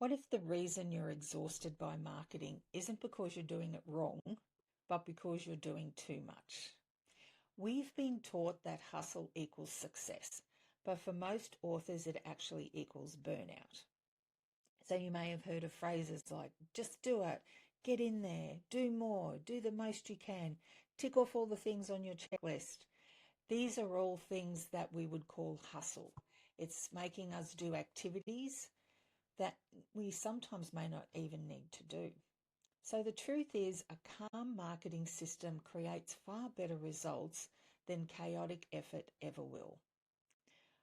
What if the reason you're exhausted by marketing isn't because you're doing it wrong, but because you're doing too much? We've been taught that hustle equals success, but for most authors, it actually equals burnout. So you may have heard of phrases like, just do it, get in there, do more, do the most you can, tick off all the things on your checklist. These are all things that we would call hustle. It's making us do activities that we sometimes may not even need to do. So the truth is, a calm marketing system creates far better results than chaotic effort ever will.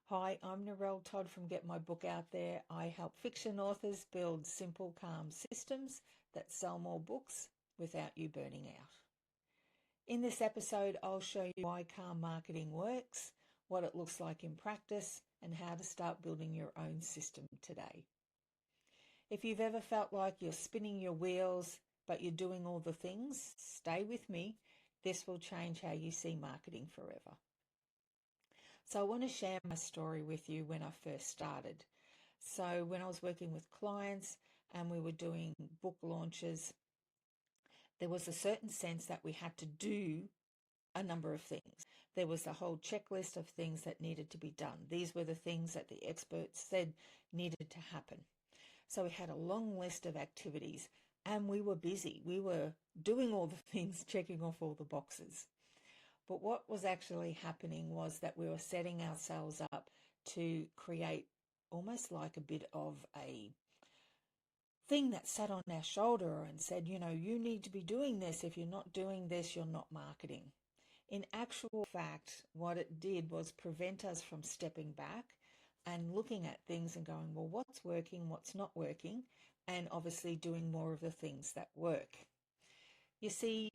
Hi, I'm Narelle Todd from Get My Book Out There. I help fiction authors build simple, calm systems that sell more books without you burning out. In this episode, I'll show you why calm marketing works, what it looks like in practice, and how to start building your own system today. If you've ever felt like you're spinning your wheels, but you're doing all the things, stay with me. This will change how you see marketing forever. So I want to share my story with you when I first started. So when I was working with clients and we were doing book launches, there was a certain sense that we had to do a number of things. There was a whole checklist of things that needed to be done. These were the things that the experts said needed to happen. So we had a long list of activities and we were busy. We were doing all the things, checking off all the boxes. But what was actually happening was that we were setting ourselves up to create almost like a bit of a thing that sat on our shoulder and said, you need to be doing this. If you're not doing this, you're not marketing. In actual fact, what it did was prevent us from stepping back and looking at things and going, well, what's working, what's not working, and obviously doing more of the things that work. You see,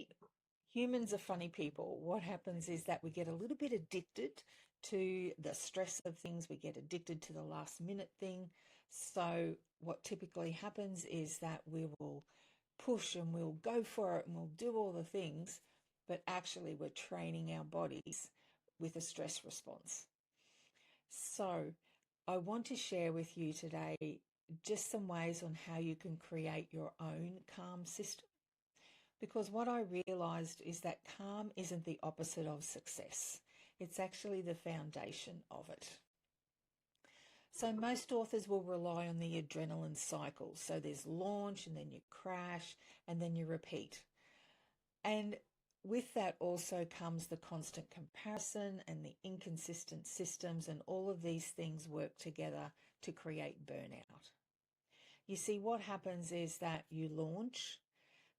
humans are funny people. What happens is that we get a little bit addicted to the stress of things. We get addicted to the last minute thing. So what typically happens is that we will push and we'll go for it and we'll do all the things, but actually we're training our bodies with a stress response. So I want to share with you today just some ways on how you can create your own calm system. Because what I realized is that calm isn't the opposite of success. It's actually the foundation of it. So most authors will rely on the adrenaline cycle. So there's launch and then you crash and then you repeat. And with that also comes the constant comparison and the inconsistent systems, and all of these things work together to create burnout. You see, what happens is that you launch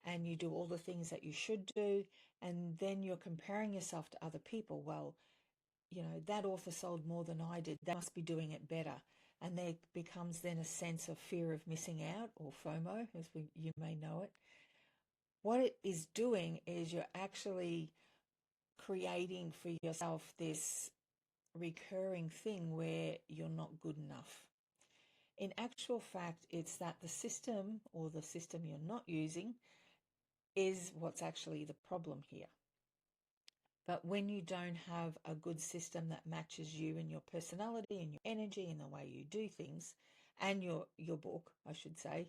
and you do all the things that you should do, and then you're comparing yourself to other people. Well, that author sold more than I did. They must be doing it better. And there becomes then a sense of fear of missing out, or FOMO, as you may know it. What it is doing is you're actually creating for yourself this recurring thing where you're not good enough. In actual fact, it's that the system, or the system you're not using, is what's actually the problem here. But when you don't have a good system that matches you and your personality and your energy and the way you do things, and your book, I should say,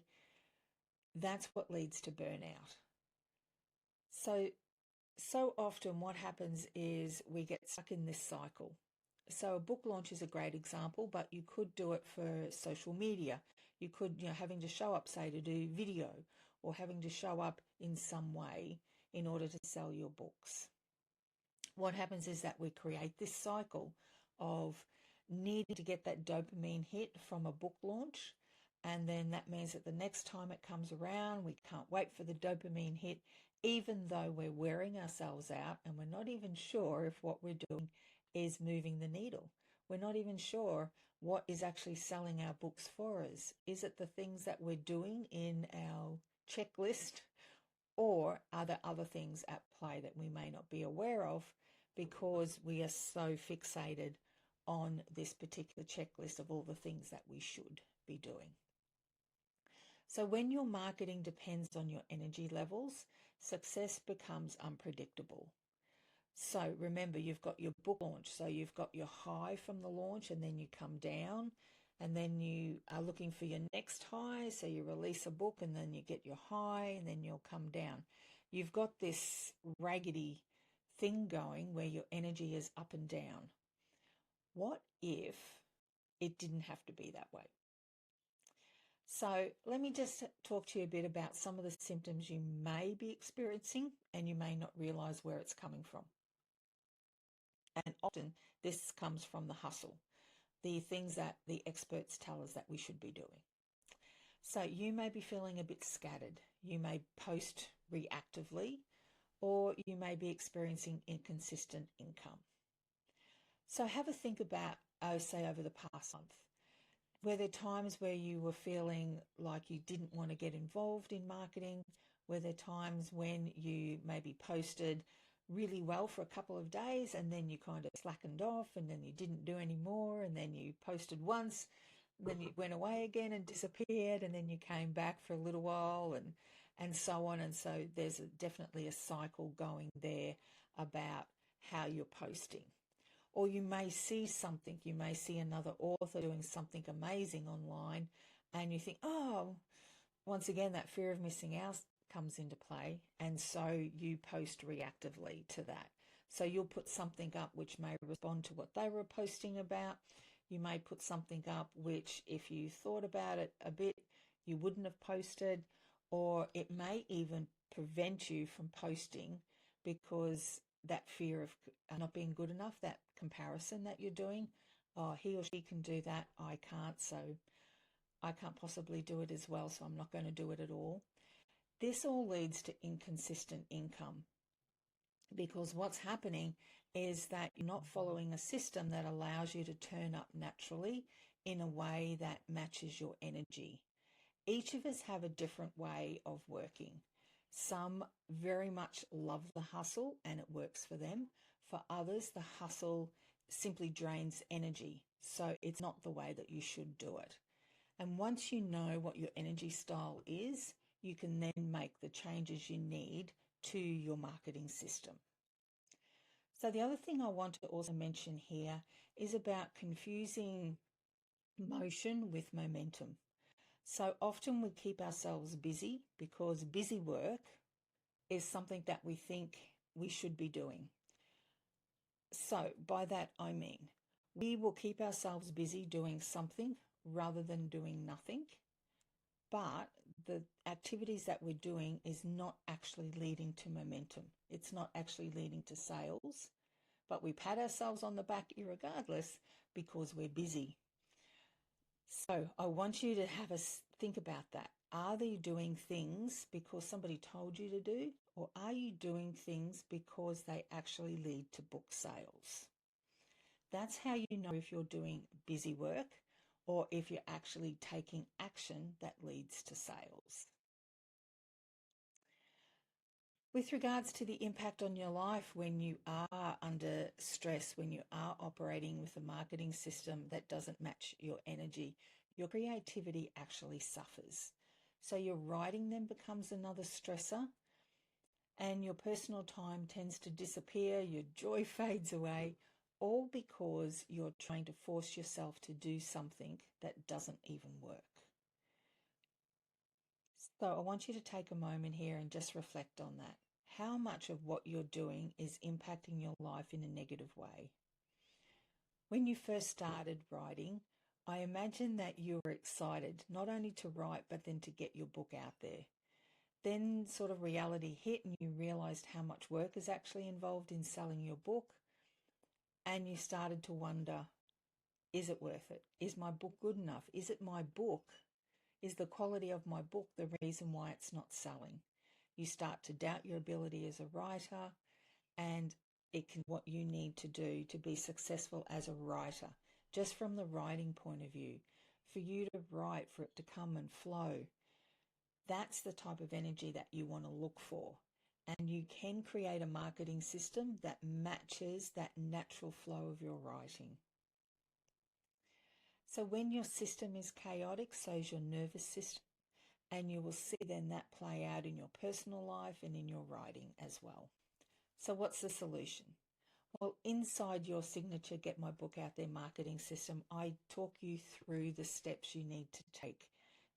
that's what leads to burnout. So often what happens is we get stuck in this cycle. So a book launch is a great example, but you could do it for social media. You could, having to show up, say, to do video, or having to show up in some way in order to sell your books. What happens is that we create this cycle of needing to get that dopamine hit from a book launch. And then that means that the next time it comes around, we can't wait for the dopamine hit, even though we're wearing ourselves out and we're not even sure if what we're doing is moving the needle. We're not even sure what is actually selling our books for us. Is it the things that we're doing in our checklist, or are there other things at play that we may not be aware of because we are so fixated on this particular checklist of all the things that we should be doing? So when your marketing depends on your energy levels, success becomes unpredictable. So remember, you've got your book launch. So you've got your high from the launch and then you come down and then you are looking for your next high, so you release a book and then you get your high and then you'll come down. You've got this raggedy thing going where your energy is up and down. What if it didn't have to be that way? So let me just talk to you a bit about some of the symptoms you may be experiencing and you may not realize where it's coming from. And often this comes from the hustle, the things that the experts tell us that we should be doing. So you may be feeling a bit scattered. You may post reactively, or you may be experiencing inconsistent income. So have a think about, say, over the past month. Were there times where you were feeling like you didn't want to get involved in marketing? Were there times when you maybe posted really well for a couple of days and then you kind of slackened off and then you didn't do any more, and then you posted once, then you went away again and disappeared, and then you came back for a little while, and so on? And so there's definitely a cycle going there about how you're posting. Or you may see something, you may see another author doing something amazing online, and you think, oh, once again, that fear of missing out comes into play. And so you post reactively to that. So you'll put something up which may respond to what they were posting about. You may put something up which, if you thought about it a bit, you wouldn't have posted, or it may even prevent you from posting because that fear of not being good enough, that comparison that you're doing. Oh, he or she can do that, I can't, so I can't possibly do it as well, so I'm not going to do it at all. This all leads to inconsistent income, because what's happening is that you're not following a system that allows you to turn up naturally in a way that matches your energy. Each of us have a different way of working. Some very much love the hustle and it works for them. For others, the hustle simply drains energy, so it's not the way that you should do it. And once you know what your energy style is, you can then make the changes you need to your marketing system. So the other thing I want to also mention here is about confusing motion with momentum. So often we keep ourselves busy because busy work is something that we think we should be doing. So by that I mean, we will keep ourselves busy doing something rather than doing nothing, but the activities that we're doing is not actually leading to momentum. It's not actually leading to sales, but we pat ourselves on the back irregardless because we're busy. So I want you to have a think about that. Are you doing things because somebody told you to do, or are you doing things because they actually lead to book sales? That's how you know if you're doing busy work or if you're actually taking action that leads to sales. With regards to the impact on your life when you are under stress, when you are operating with a marketing system that doesn't match your energy, your creativity actually suffers. So your writing then becomes another stressor, and your personal time tends to disappear, your joy fades away, all because you're trying to force yourself to do something that doesn't even work. So I want you to take a moment here and just reflect on that. How much of what you're doing is impacting your life in a negative way? When you first started writing, I imagine that you were excited not only to write, but then to get your book out there. Then sort of reality hit and you realized how much work is actually involved in selling your book. And you started to wonder, is it worth it? Is my book good enough? Is it my book? Is the quality of my book the reason why it's not selling? You start to doubt your ability as a writer, and it can what you need to do to be successful as a writer, just from the writing point of view. For you to write, for it to come and flow, that's the type of energy that you want to look for. And you can create a marketing system that matches that natural flow of your writing. So when your system is chaotic, so is your nervous system, and you will see then that play out in your personal life and in your writing as well. So what's the solution? Well, inside your signature Get My Book Out There marketing system, I talk you through the steps you need to take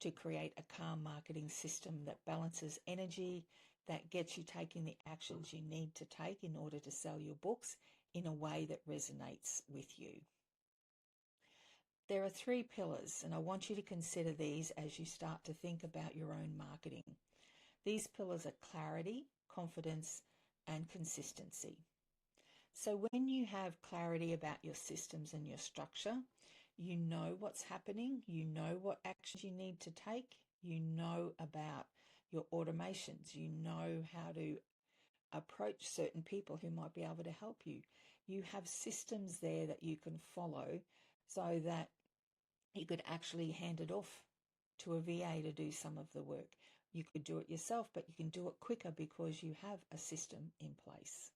to create a calm marketing system that balances energy, that gets you taking the actions you need to take in order to sell your books in a way that resonates with you. There are 3 pillars, and I want you to consider these as you start to think about your own marketing. These pillars are clarity, confidence, and consistency. So when you have clarity about your systems and your structure, you know what's happening, you know what actions you need to take, you know about your automations, you know how to approach certain people who might be able to help you. You have systems there that you can follow so that you could actually hand it off to a VA to do some of the work. You could do it yourself, but you can do it quicker because you have a system in place.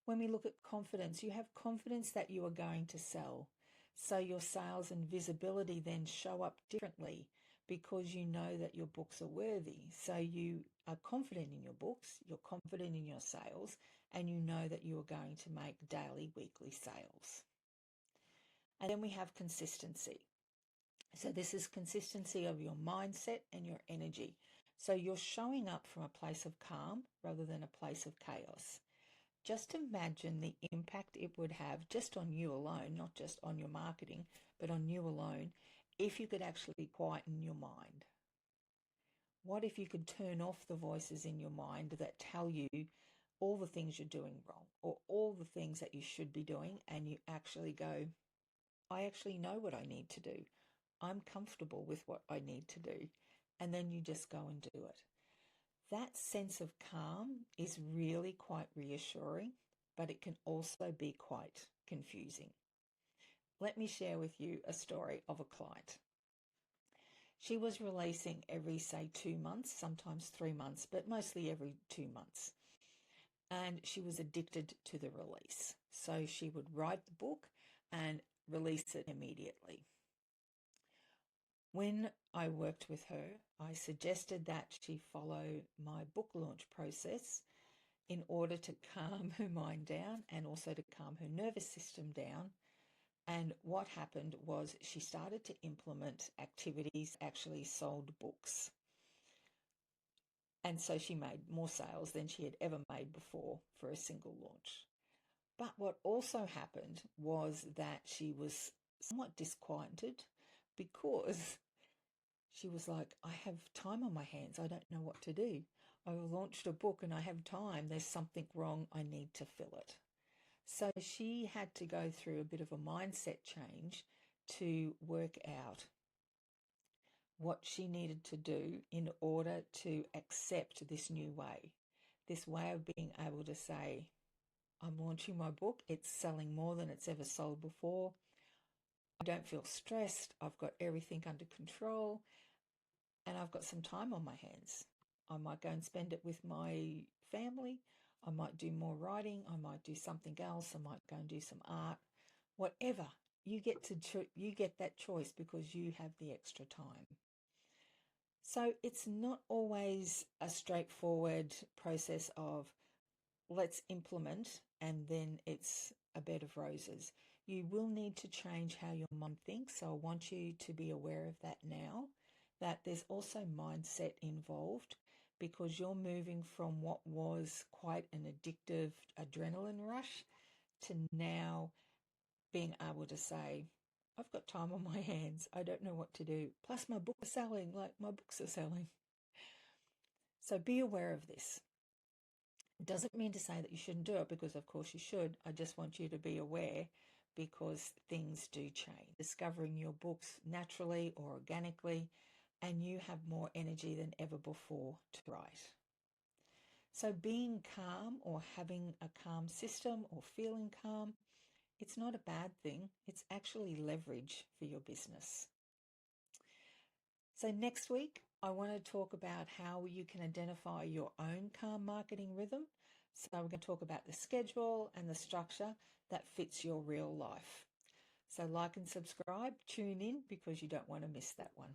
When we look at confidence, you have confidence that you are going to sell. So your sales and visibility then show up differently because you know that your books are worthy. So you are confident in your books, you're confident in your sales, and you know that you are going to make daily, weekly sales. And then we have consistency. So this is consistency of your mindset and your energy. So you're showing up from a place of calm rather than a place of chaos. Just imagine the impact it would have just on you alone, not just on your marketing, but on you alone, if you could actually quieten your mind. What if you could turn off the voices in your mind that tell you all the things you're doing wrong or all the things that you should be doing, and you actually go, I actually know what I need to do. I'm comfortable with what I need to do. And then you just go and do it. That sense of calm is really quite reassuring, but it can also be quite confusing. Let me share with you a story of a client. She was releasing every, say, 2 months, sometimes 3 months, but mostly every 2 months. And she was addicted to the release. So she would write the book and release it immediately. When I worked with her, I suggested that she follow my book launch process in order to calm her mind down and also to calm her nervous system down. And what happened was she started to implement activities, actually sold books. And so she made more sales than she had ever made before for a single launch. But what also happened was that she was somewhat disquieted because she was like, I have time on my hands. I don't know what to do. I launched a book and I have time. There's something wrong. I need to fill it. So she had to go through a bit of a mindset change to work out what she needed to do in order to accept this new way of being able to say, I'm launching my book. It's selling more than it's ever sold before. I don't feel stressed. I've got everything under control. And I've got some time on my hands. I might go and spend it with my family. I might do more writing. I might do something else. I might go and do some art. Whatever. You get that choice because you have the extra time. So it's not always a straightforward process of let's implement and then it's a bed of roses. You will need to change how your mind thinks. So I want you to be aware of that now, that there's also mindset involved because you're moving from what was quite an addictive adrenaline rush to now being able to say, I've got time on my hands. I don't know what to do. Plus my books are selling. So be aware of this. It doesn't mean to say that you shouldn't do it because of course you should. I just want you to be aware because things do change. Discovering your books naturally or organically, and you have more energy than ever before to write. So being calm or having a calm system or feeling calm, it's not a bad thing. It's actually leverage for your business. So next week, I want to talk about how you can identify your own calm marketing rhythm. So we're going to talk about the schedule and the structure that fits your real life. So like and subscribe, tune in because you don't want to miss that one.